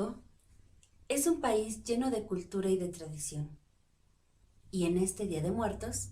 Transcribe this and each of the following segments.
México es un país lleno de cultura y de tradición. Y en este Día de Muertos,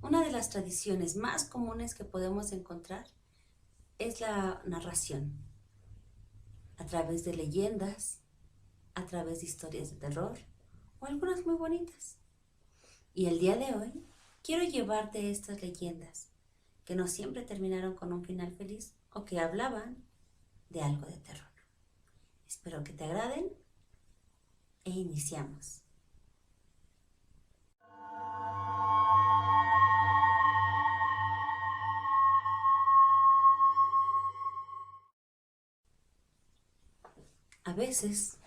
una de las tradiciones más comunes que podemos encontrar es la narración, a través de leyendas, a través de historias de terror o algunas muy bonitas. Y el día de hoy quiero llevarte estas leyendas que no siempre terminaron con un final feliz o que hablaban de algo de terror. Espero que te agraden e iniciamos. A veces,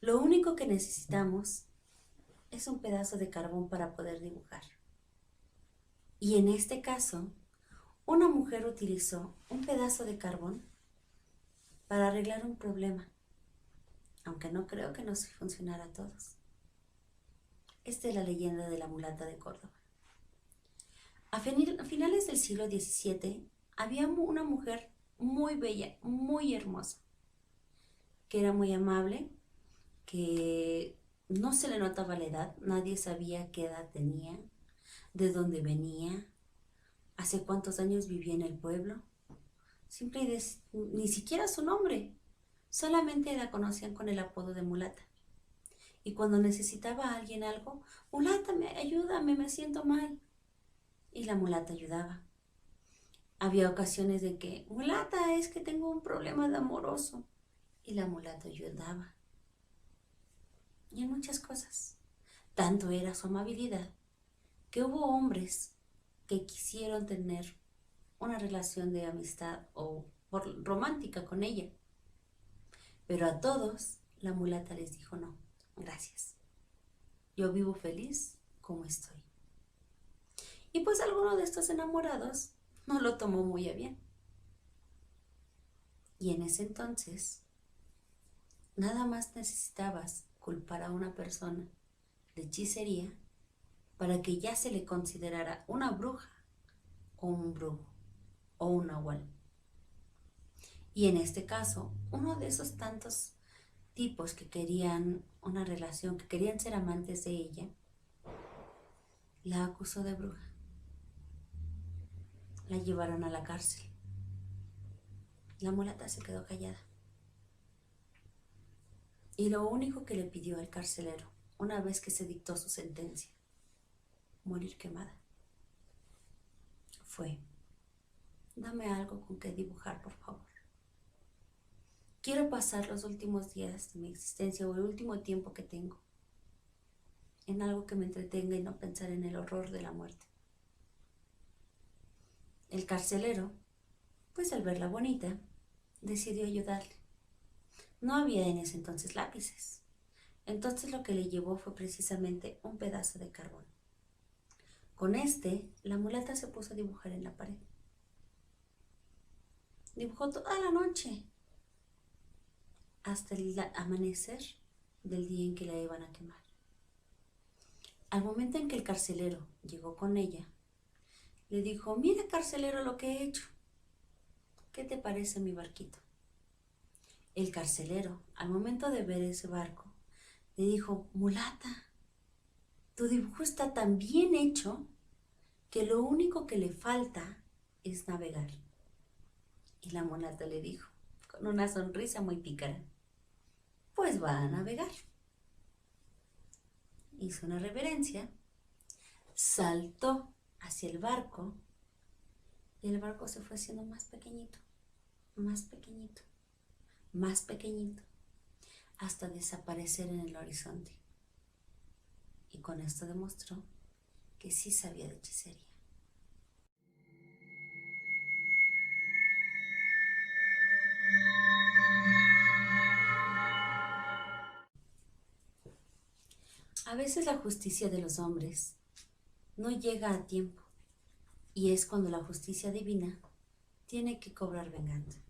lo único que necesitamos es un pedazo de carbón para poder dibujar. Y en este caso, una mujer utilizó un pedazo de carbón para arreglar un problema, aunque no creo que nos funcionara a todos. Esta es la leyenda de la mulata de Córdoba. A finales del siglo XVII había una mujer muy bella, muy hermosa, que era muy amable, que no se le notaba la edad, nadie sabía qué edad tenía, de dónde venía, hace cuántos años vivía en el pueblo, ni siquiera su nombre, solamente la conocían con el apodo de mulata. Y cuando necesitaba a alguien algo, mulata, ayúdame, me siento mal. Y la mulata ayudaba. Había ocasiones de que, mulata, es que tengo un problema de amoroso. Y la mulata ayudaba. Y en muchas cosas. Tanto era su amabilidad que hubo hombres que quisieron tener una relación de amistad o romántica con ella. Pero a todos la mulata les dijo no, gracias. Yo vivo feliz como estoy. Y pues alguno de estos enamorados no lo tomó muy a bien. Y en ese entonces, nada más necesitabas culpar a una persona de hechicería para que ya se le considerara una bruja o un brujo o un nahual. Y en este caso, uno de esos tantos tipos que querían una relación, que querían ser amantes de ella, la acusó de bruja. La llevaron a la cárcel. La mulata se quedó callada. Y lo único que le pidió al carcelero, una vez que se dictó su sentencia, morir quemada, fue: dame algo con que dibujar, por favor. Quiero pasar los últimos días de mi existencia o el último tiempo que tengo en algo que me entretenga y no pensar en el horror de la muerte. El carcelero, pues al verla bonita, decidió ayudarle. No había en ese entonces lápices. Entonces lo que le llevó fue precisamente un pedazo de carbón. Con la mulata se puso a dibujar en la pared. Dibujó toda la noche, hasta el amanecer del día en que la iban a quemar. Al momento en que el carcelero llegó con ella, le dijo: mira, carcelero, lo que he hecho. ¿Qué te parece mi barquito? El carcelero, al momento de ver ese barco, le dijo: mulata, tu dibujo está tan bien hecho que lo único que le falta es navegar. Y la mulata le dijo, con una sonrisa muy pícara: pues va a navegar. Hizo una reverencia, saltó hacia el barco y el barco se fue haciendo más pequeñito, más pequeñito, más pequeñito, hasta desaparecer en el horizonte. Y con esto demostró que sí sabía de hechicería. A veces la justicia de los hombres no llega a tiempo, y es cuando la justicia divina tiene que cobrar venganza.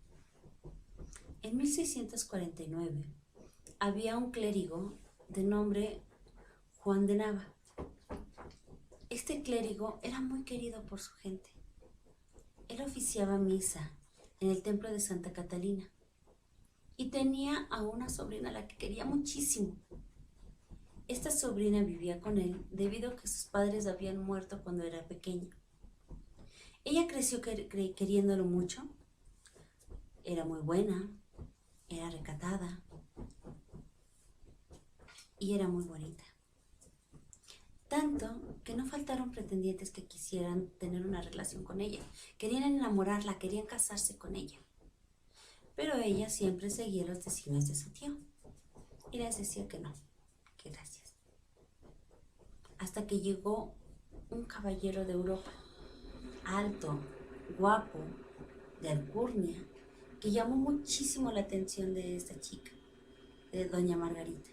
En 1649 había un clérigo de nombre Juan de Nava. Este clérigo era muy querido por su gente. Él oficiaba misa en el templo de Santa Catalina y tenía a una sobrina a la que quería muchísimo. Esta sobrina vivía con él debido a que sus padres habían muerto cuando era pequeña. Ella creció queriéndolo mucho, era muy buena, era recatada y era muy bonita. Tanto que no faltaron pretendientes que quisieran tener una relación con ella. Querían enamorarla, querían casarse con ella. Pero ella siempre seguía los designios de su tío y les decía que no, que gracias. Hasta que llegó un caballero de Europa, alto, guapo, de alcurnia, que llamó muchísimo la atención de esta chica, de doña Margarita.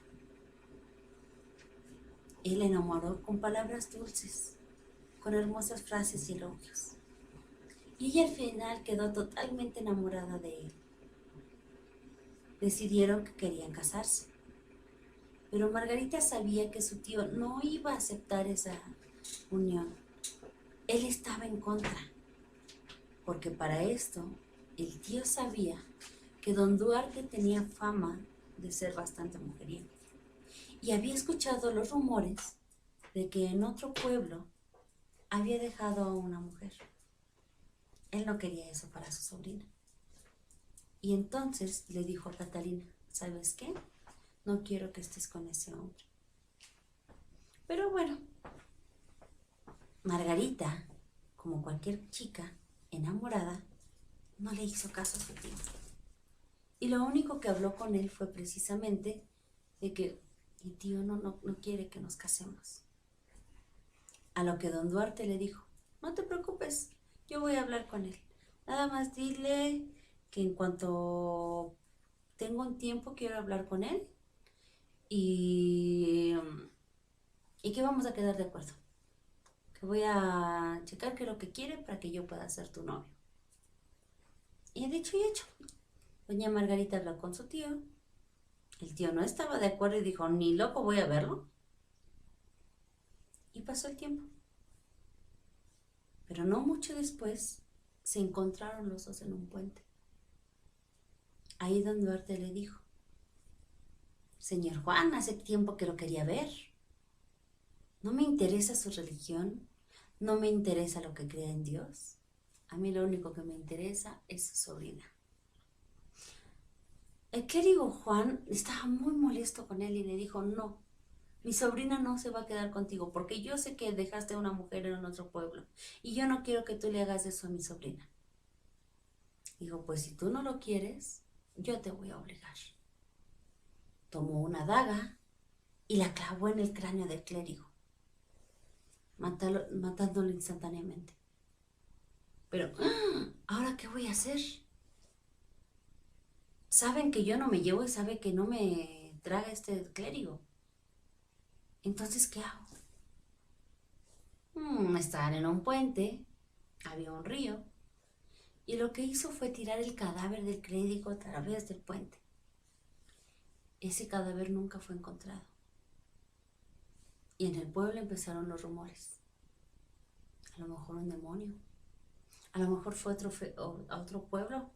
Él la enamoró con palabras dulces, con hermosas frases y elogios. Y ella al final quedó totalmente enamorada de él. Decidieron que querían casarse. Pero Margarita sabía que su tío no iba a aceptar esa unión. Él estaba en contra, porque para esto el tío sabía que don Duarte tenía fama de ser bastante mujeriego y había escuchado los rumores de que en otro pueblo había dejado a una mujer. Él no quería eso para su sobrina. Y entonces le dijo a Catalina, ¿sabes qué? No quiero que estés con ese hombre. Pero bueno, Margarita, como cualquier chica enamorada, no le hizo caso a su tío. Y lo único que habló con él fue precisamente de que mi tío no quiere que nos casemos. A lo que don Duarte le dijo, no te preocupes, yo voy a hablar con él. Nada más dile que en cuanto tengo un tiempo quiero hablar con él y que vamos a quedar de acuerdo. Que voy a checar qué es lo que quiere para que yo pueda ser tu novio. Y dicho y hecho, doña Margarita habló con su tío. El tío no estaba de acuerdo y dijo, ni loco voy a verlo. Y pasó el tiempo. Pero no mucho después se encontraron los dos en un puente. Ahí don Duarte le dijo, señor Juan, hace tiempo que lo quería ver. No me interesa su religión, no me interesa lo que crea en Dios. A mí lo único que me interesa es su sobrina. El clérigo Juan estaba muy molesto con él y le dijo, no, mi sobrina no se va a quedar contigo porque yo sé que dejaste a una mujer en otro pueblo y yo no quiero que tú le hagas eso a mi sobrina. Dijo, pues si tú no lo quieres, yo te voy a obligar. Tomó una daga y la clavó en el cráneo del clérigo, matándolo instantáneamente. Pero, ¿ahora qué voy a hacer? Saben que yo no me llevo y sabe que no me traga este clérigo. Entonces, ¿qué hago? Estaban en un puente, había un río, y lo que hizo fue tirar el cadáver del clérigo a través del puente. Ese cadáver nunca fue encontrado. Y en el pueblo empezaron los rumores. A lo mejor un demonio. A lo mejor fue a otro pueblo.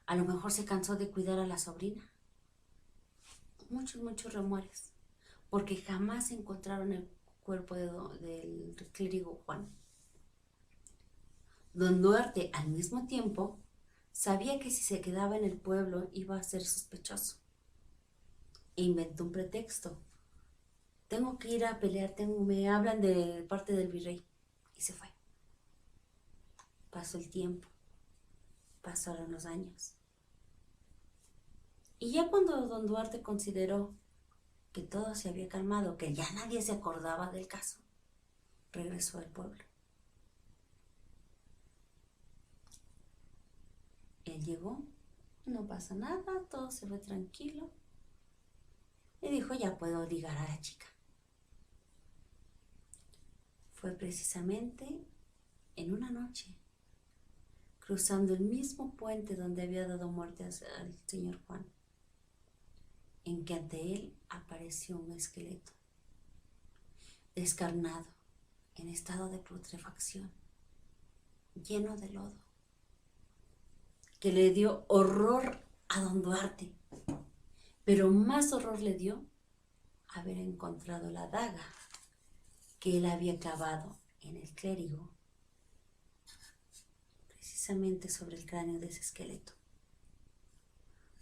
A lo mejor se cansó de cuidar a la sobrina. Muchos rumores. Porque jamás encontraron el cuerpo del clérigo Juan. Don Duarte, al mismo tiempo, sabía que si se quedaba en el pueblo iba a ser sospechoso. E inventó un pretexto. Tengo que ir a pelear, me hablan de parte del virrey. Y se fue. Pasó el tiempo. Pasaron los años. Y ya cuando don Duarte consideró que todo se había calmado, que ya nadie se acordaba del caso, regresó al pueblo. Él llegó, no pasa nada, todo se ve tranquilo. Y dijo, ya puedo ligar a la chica. Fue precisamente en una noche, cruzando el mismo puente donde había dado muerte al señor Juan, en que ante él apareció un esqueleto, descarnado, en estado de putrefacción, lleno de lodo, que le dio horror a don Duarte. Pero más horror le dio haber encontrado la daga que él había clavado en el clérigo, precisamente sobre el cráneo de ese esqueleto.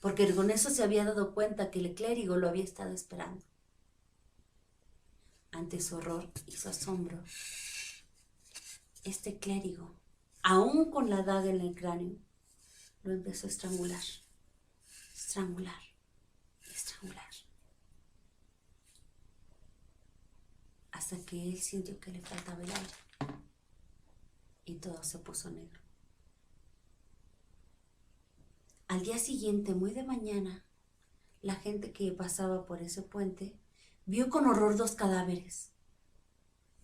Porque con eso se había dado cuenta que el clérigo lo había estado esperando. Ante su horror y su asombro, este clérigo, aún con la daga en el cráneo, lo empezó a estrangular, estrangular, estrangular. Hasta que él sintió que le faltaba el aire y todo se puso negro. Al día siguiente, muy de mañana, la gente que pasaba por ese puente vio con horror dos cadáveres.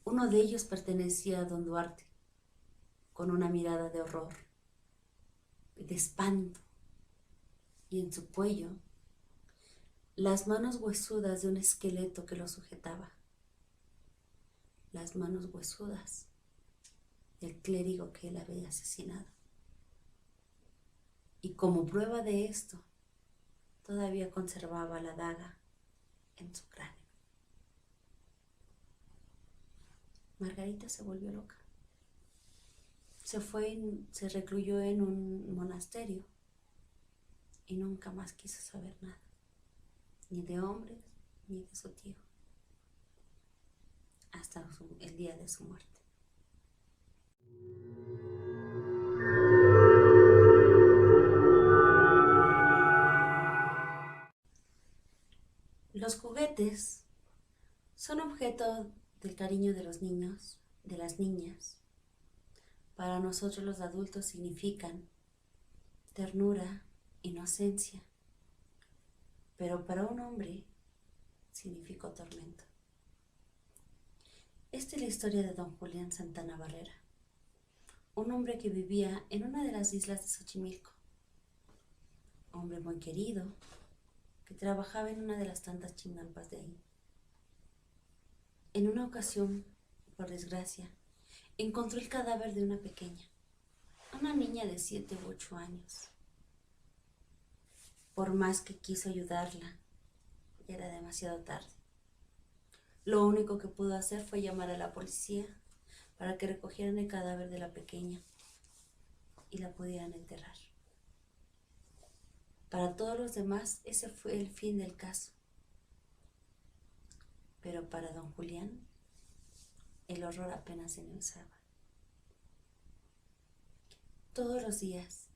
Uno de ellos pertenecía a don Duarte, con una mirada de horror, de espanto, y en su cuello las manos huesudas de un esqueleto que lo sujetaba. Las manos huesudas del clérigo que él había asesinado. Y como prueba de esto, todavía conservaba la daga en su cráneo. Margarita se volvió loca. Se recluyó en un monasterio y nunca más quiso saber nada, ni de hombres ni de su tío, hasta el día de su muerte. Los juguetes son objeto del cariño de los niños, de las niñas. Para nosotros los adultos significan ternura, inocencia, pero para un hombre significó tormento. Esta es la historia de don Julián Santana Barrera, un hombre que vivía en una de las islas de Xochimilco, hombre muy querido, que trabajaba en una de las tantas chinampas de ahí. En una ocasión, por desgracia, encontró el cadáver de una pequeña, una niña de 7 u 8 años. Por más que quiso ayudarla, ya era demasiado tarde. Lo único que pudo hacer fue llamar a la policía para que recogieran el cadáver de la pequeña y la pudieran enterrar. Para todos los demás, ese fue el fin del caso. Pero para don Julián, el horror apenas se empezaba. Todos los días,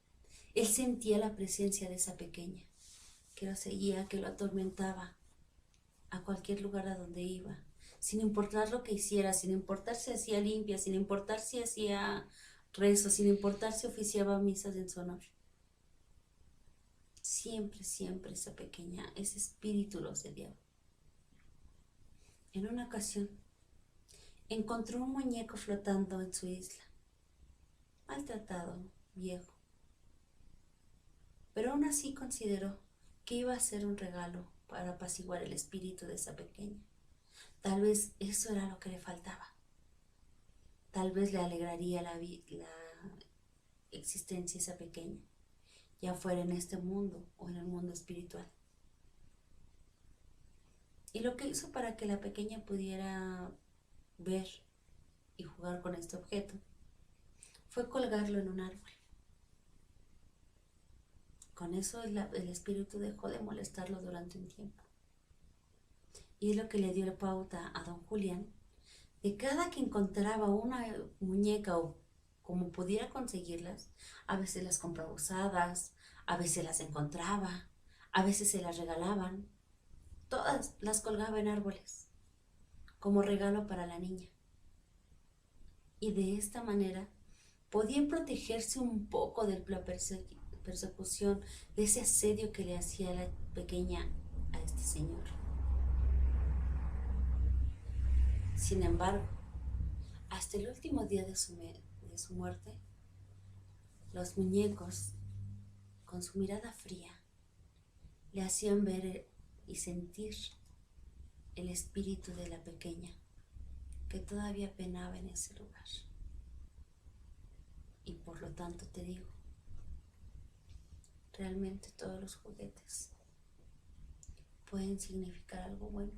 él sentía la presencia de esa pequeña, que lo seguía, que lo atormentaba a cualquier lugar a donde iba, sin importar lo que hiciera, sin importar si hacía limpia, sin importar si hacía rezo, sin importar si oficiaba misas en su honor. Siempre, siempre esa pequeña, ese espíritu lo asediaba. En una ocasión, encontró un muñeco flotando en su isla, maltratado, viejo. Pero aún así consideró que iba a ser un regalo para apaciguar el espíritu de esa pequeña. Tal vez eso era lo que le faltaba. Tal vez le alegraría la existencia esa pequeña, ya fuera en este mundo o en el mundo espiritual. Y lo que hizo para que la pequeña pudiera ver y jugar con este objeto fue colgarlo en un árbol. Con eso el espíritu dejó de molestarlo durante un tiempo. Y es lo que le dio la pauta a don Julián de cada que encontraba una muñeca o como pudiera conseguirlas, a veces las compraba usadas, a veces las encontraba, a veces se las regalaban, todas las colgaba en árboles como regalo para la niña. Y de esta manera podía protegerse un poco de la persecución, de ese asedio que le hacía la pequeña a este señor. Sin embargo, hasta el último día de su muerte, los muñecos, con su mirada fría, le hacían ver y sentir el espíritu de la pequeña que todavía penaba en ese lugar. Y por lo tanto te digo, realmente todos los juguetes pueden significar algo bueno.